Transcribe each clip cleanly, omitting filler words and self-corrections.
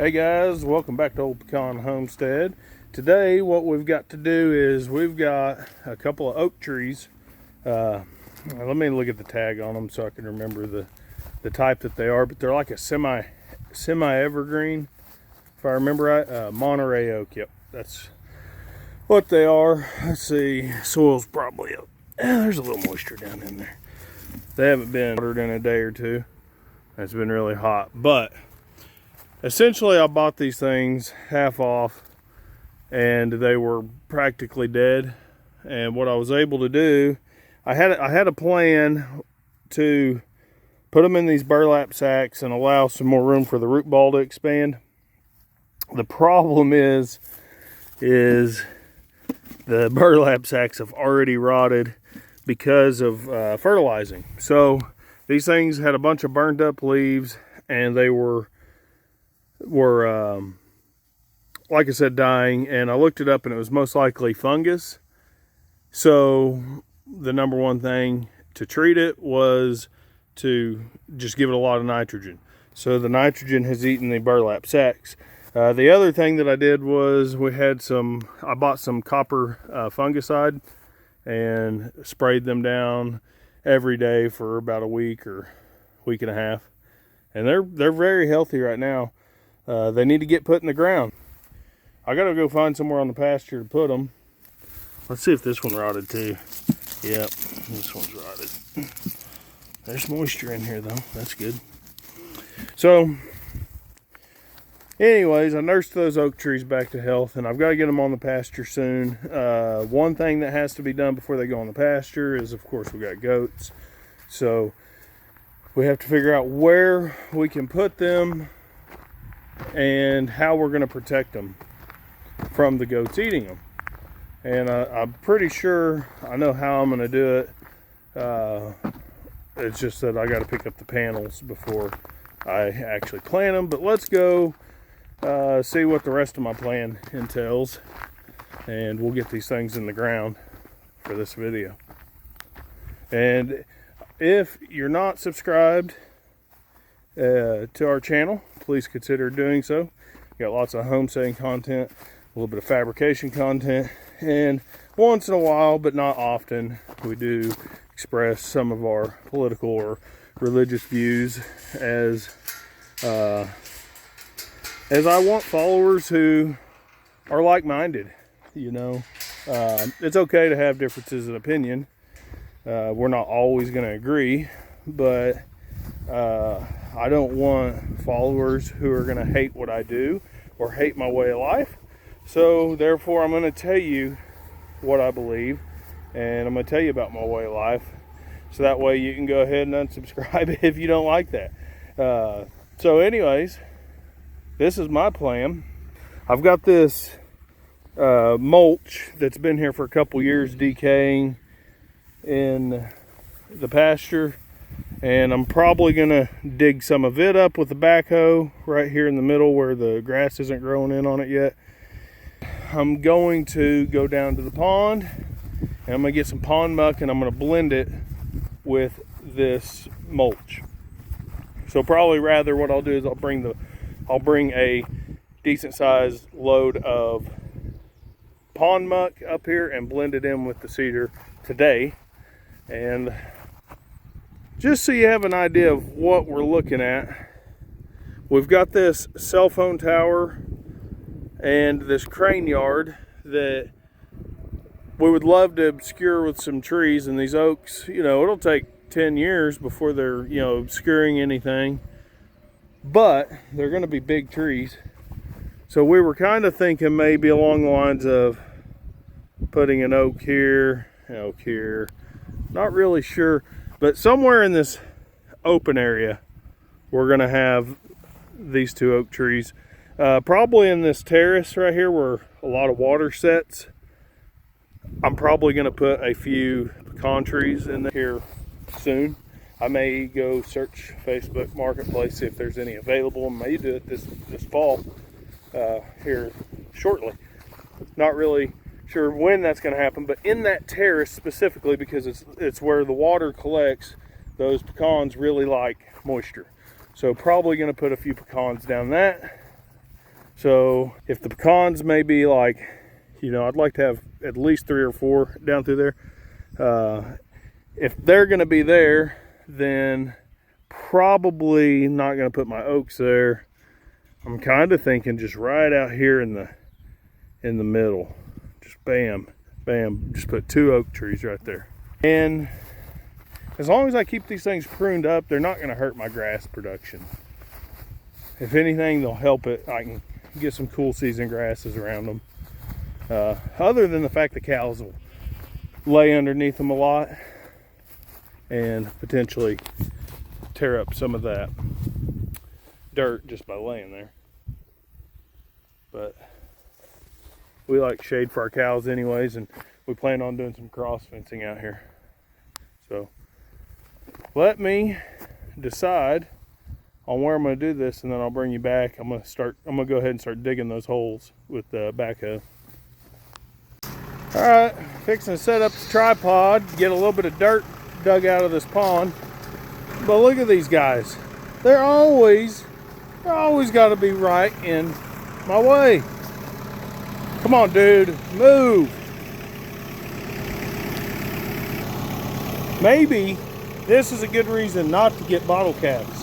Hey guys, welcome back to Old Pecan Homestead. Today what we've got to do is we've got a couple of oak trees. Let me look at the tag on them so I can remember the type that they are, but they're like a semi-evergreen, if I remember right. Monterey oak, yep, that's what they are. Let's see, soil's probably up. There's a little moisture down in there. They haven't been watered in a day or two. It's been really hot, but essentially I bought these things half off and they were practically dead. And what I was able to do, I had a plan to put them in these burlap sacks and allow some more room for the root ball to expand. The problem is the burlap sacks have already rotted because of fertilizing. So these things had a bunch of burned up leaves and they were like I said, dying, and I looked it up and it was most likely fungus. So the number one thing to treat it was to just give it a lot of nitrogen. So the nitrogen has eaten the burlap sacks. The other thing that I did was I bought some copper fungicide and sprayed them down every day for about a week or week and a half. And they're very healthy right now. They need to get put in the ground. I gotta go find somewhere on the pasture to put them. Let's see if this one rotted too. Yep, this one's rotted. There's moisture in here though, that's good. So, anyways, I nursed those oak trees back to health and I've got to get them on the pasture soon. One thing that has to be done before they go on the pasture is, of course, we got goats. So, we have to figure out where we can put them and how we're going to protect them from the goats eating them. And I'm pretty sure I know how I'm going to do it. It's just that I got to pick up the panels before I actually plant them. But let's go see what the rest of my plan entails, and we'll get these things in the ground for this video. And if you're not subscribed to our channel, please consider doing so. We got lots of homesteading content, a little bit of fabrication content, and once in a while, but not often, we do express some of our political or religious views as I want followers who are like-minded. You know, it's okay to have differences in opinion. We're not always going to agree, but I don't want followers who are going to hate what I do or hate my way of life. So therefore, I'm going to tell you what I believe, and I'm going to tell you about my way of life. So that way you can go ahead and unsubscribe if you don't like that. So anyways, this is my plan. I've got this mulch that's been here for a couple years decaying in the pasture, and I'm probably gonna dig some of it up with the backhoe right here in the middle where the grass isn't growing in on it yet. I'm going to go down to the pond and I'm gonna get some pond muck and I'm gonna blend it with this mulch. So probably rather what I'll do is I'll bring a decent sized load of pond muck up here and blend it in with the cedar today. And just so you have an idea of what we're looking at, we've got this cell phone tower and this crane yard that we would love to obscure with some trees. And these oaks, you know, it'll take 10 years before they're, you know, obscuring anything, but they're going to be big trees. So we were kind of thinking maybe along the lines of putting an oak here, not really sure, but somewhere in this open area we're going to have these two oak trees. Probably in this terrace right here where a lot of water sets, I'm probably going to put a few pecan trees in here soon. I may go search Facebook Marketplace, see if there's any available, and may do it this fall here shortly. Not really sure when that's going to happen, but in that terrace specifically, because it's where the water collects, those pecans really like moisture. So probably going to put a few pecans down that. So if the pecans may be like, you know, I'd like to have at least 3 or 4 down through there. If they're going to be there, then probably not going to put my oaks there. I'm kind of thinking just right out here in the middle. Just bam, bam, just put 2 oak trees right there. And as long as I keep these things pruned up, they're not going to hurt my grass production. If anything, they'll help it. I can get some cool season grasses around them. Other than the fact the cows will lay underneath them a lot and potentially tear up some of that dirt just by laying there. But we like shade for our cows anyways, and we plan on doing some cross fencing out here. So let me decide on where I'm going to do this, and then I'll bring you back. I'm going to go ahead and start digging those holes with the backhoe. All right, fixing to set up the tripod, get a little bit of dirt dug out of this pond. But look at these guys. They're always got to be right in my way. Come on, dude, move. Maybe this is a good reason not to get bottle caps.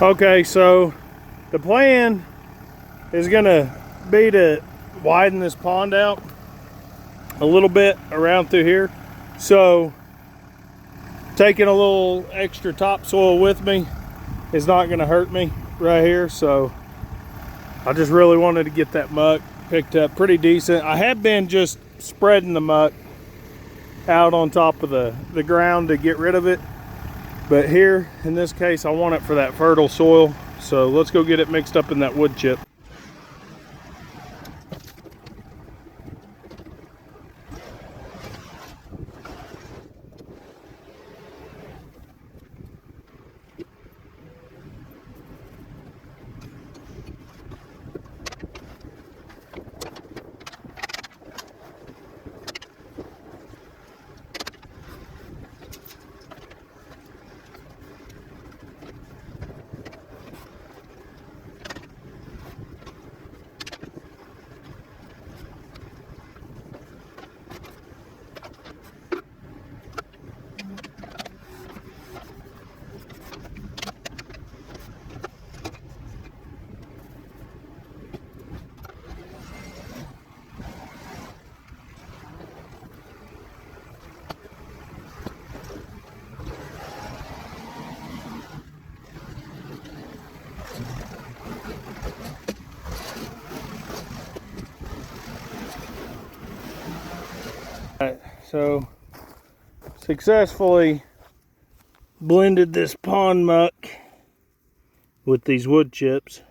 Okay, so the plan is gonna be to widen this pond out a little bit around through here. So taking a little extra topsoil with me is not gonna hurt me right here. So I just really wanted to get that muck picked up pretty decent. I have been just spreading the muck out on top of the ground to get rid of it. But here, in this case, I want it for that fertile soil. So let's go get it mixed up in that wood chip. So successfully blended this pond muck with these wood chips.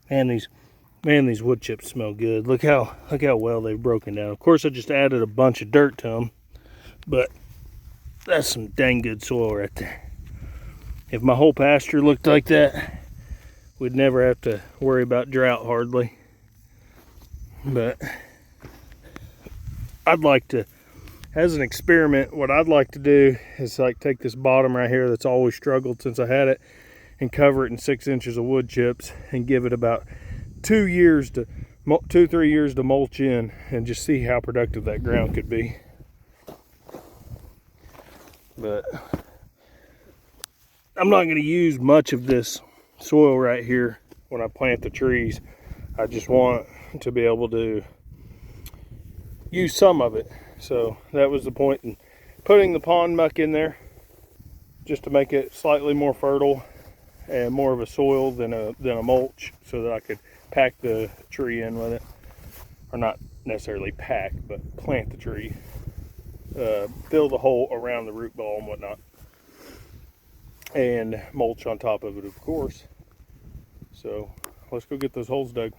And these wood chips smell good. Look how well they've broken down. Of course, I just added a bunch of dirt to them, but that's some dang good soil right there. If my whole pasture looked like that, we'd never have to worry about drought hardly. But I'd like to, as an experiment, what I'd like to do is like take this bottom right here that's always struggled since I had it and cover it in 6 inches of wood chips and give it about 2 to 3 years to mulch in and just see how productive that ground could be. But I'm not going to use much of this soil right here when I plant the trees. I just want to be able to use some of it. So that was the point in putting the pond muck in there, just to make it slightly more fertile and more of a soil than a mulch, so that I could pack the tree in with it. Or not necessarily pack, but plant the tree. Fill the hole around the root ball and whatnot. And mulch on top of it, of course. So let's go get those holes dug.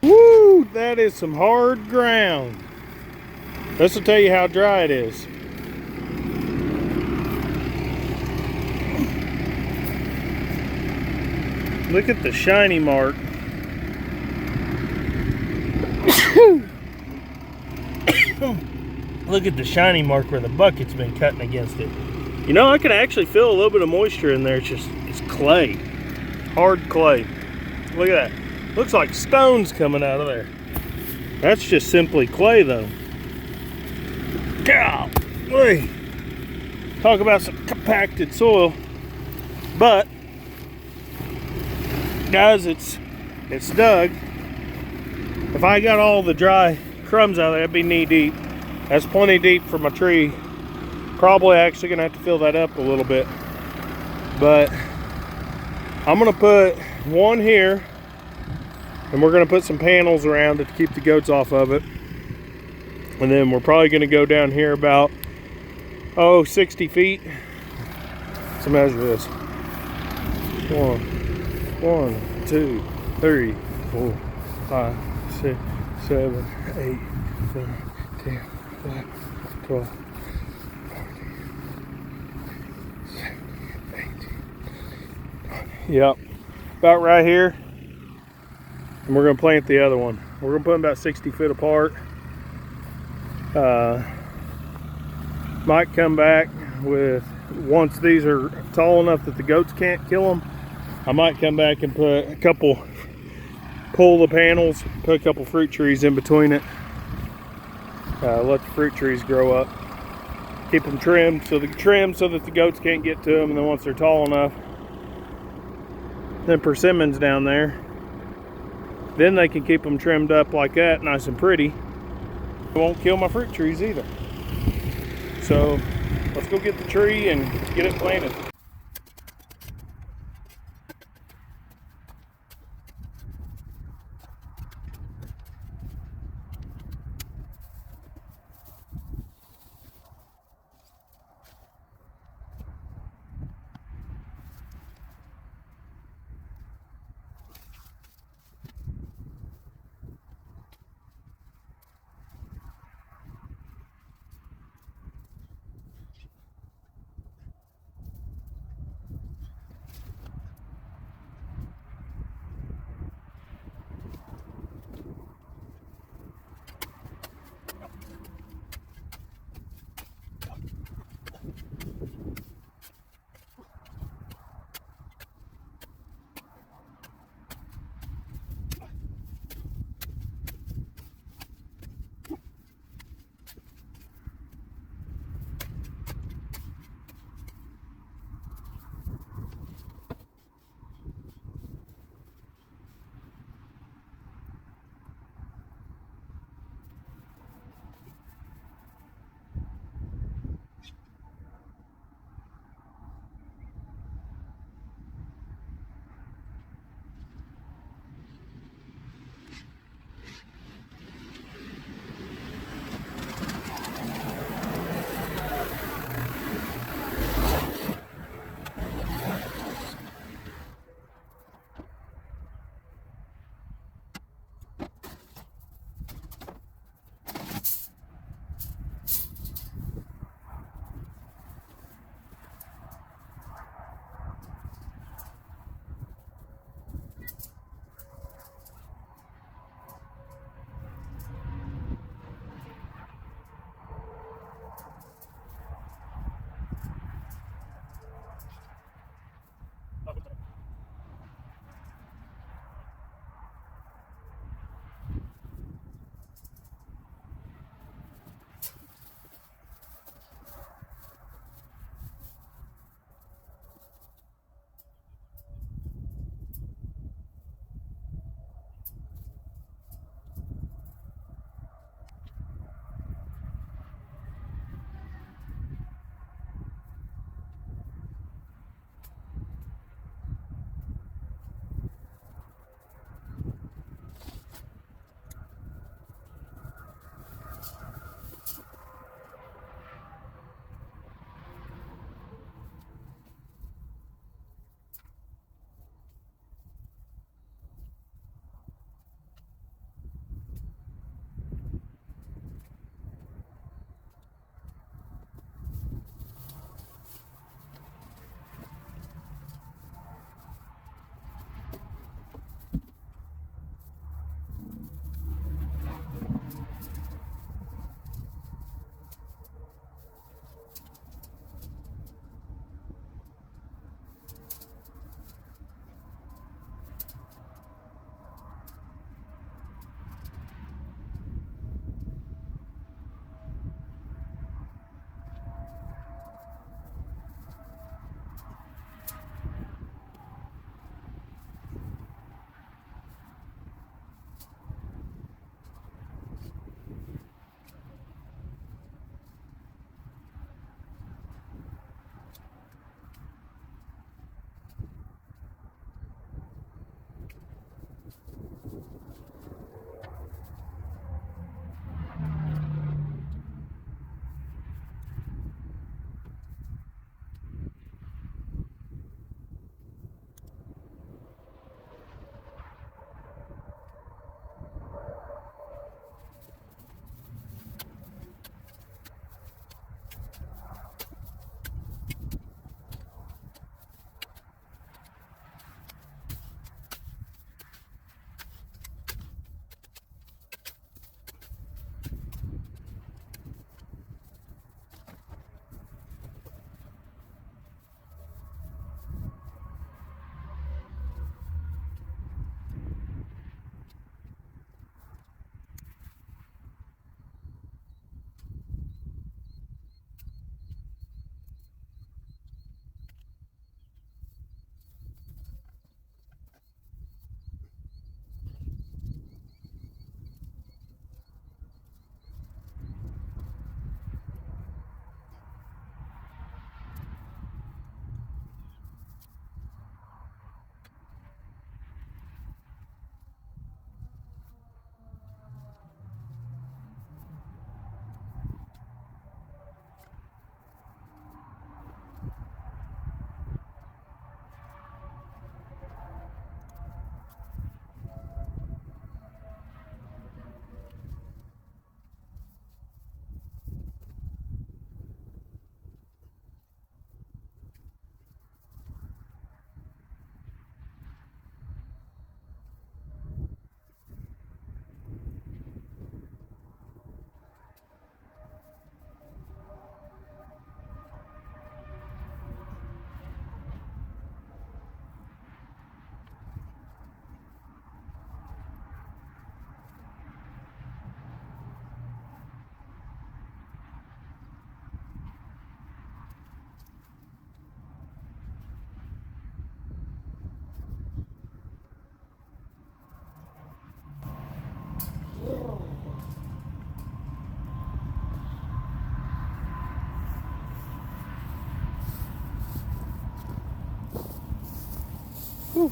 Woo! That is some hard ground. This will tell you how dry it is. Look at the shiny mark. Look at the shiny mark where the bucket's been cutting against it. You know, I can actually feel a little bit of moisture in there. It's clay. Hard clay. Look at that. Looks like stones coming out of there. That's just simply clay though. Golly. Talk about some compacted soil. But guys, it's dug. If I got all the dry crumbs out of there, it'd be knee deep. That's plenty deep for my tree. Probably actually gonna have to fill that up a little bit. But I'm gonna put one here, and we're gonna put some panels around it to keep the goats off of it. And then we're probably gonna go down here about 60 feet. So measure this. 1, 2, 3, 4, 5, 6, 7, 8, 9, 10, 11, 12, 14, 17, 18. Yep, about right here. And we're gonna plant the other one. We're gonna put them about 60 feet apart. Might come back with, once these are tall enough that the goats can't kill them, I might come back and put a couple, pull the panels, put a couple fruit trees in between it. Let the fruit trees grow up. Keep them trimmed so that the goats can't get to them, and then once they're tall enough, then persimmons down there. Then they can keep them trimmed up like that, nice and pretty. It won't kill my fruit trees either. So let's go get the tree and get it planted. Whew.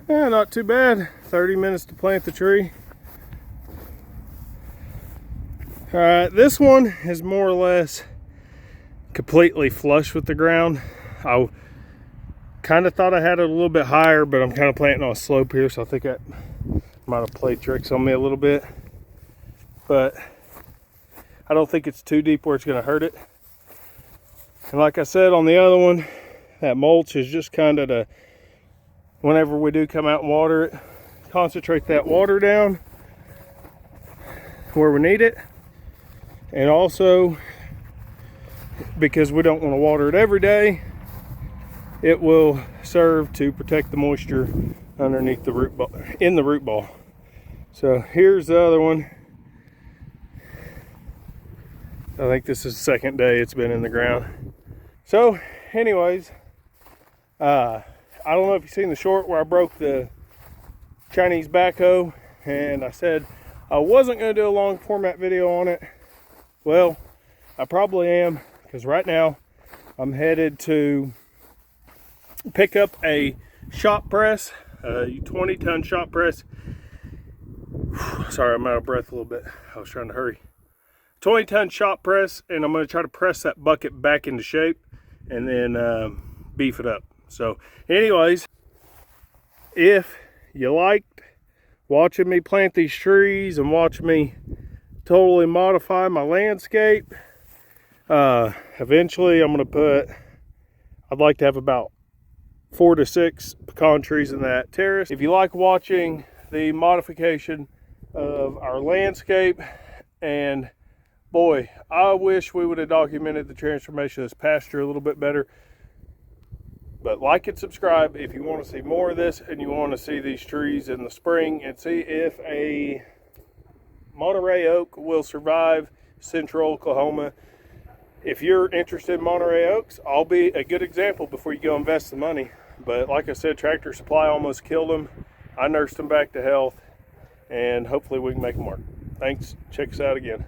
Yeah, not too bad. 30 minutes to plant the tree. Alright, this one is more or less completely flush with the ground. I kind of thought I had it a little bit higher, but I'm kind of planting on a slope here, so I think that might have played tricks on me a little bit. But I don't think it's too deep where it's going to hurt it. And like I said on the other one, that mulch is just kind of to, whenever we do come out and water it, concentrate that water down where we need it. And also, because we don't want to water it every day, it will serve to protect the moisture underneath the root ball, in the root ball. So here's the other one. I think this is the second day it's been in the ground. So anyways, I don't know if you've seen the short where I broke the Chinese backhoe, and I said I wasn't going to do a long format video on it. Well, I probably am, because right now I'm headed to pick up a shop press, a 20-ton shop press. Sorry, I'm out of breath a little bit. I was trying to hurry. 20-ton shop press, and I'm going to try to press that bucket back into shape and then beef it up. So anyways, if you liked watching me plant these trees and watch me totally modify my landscape, eventually I'm going to put, I'd like to have about 4 to 6 pecan trees in that terrace. If you like watching the modification of our landscape, and boy, I wish we would have documented the transformation of this pasture a little bit better. But like and subscribe if you want to see more of this and you want to see these trees in the spring and see if a Monterey oak will survive central Oklahoma. If you're interested in Monterey oaks, I'll be a good example before you go invest the money. But like I said, Tractor Supply almost killed them. I nursed them back to health, and hopefully we can make them work. Thanks. Check us out again.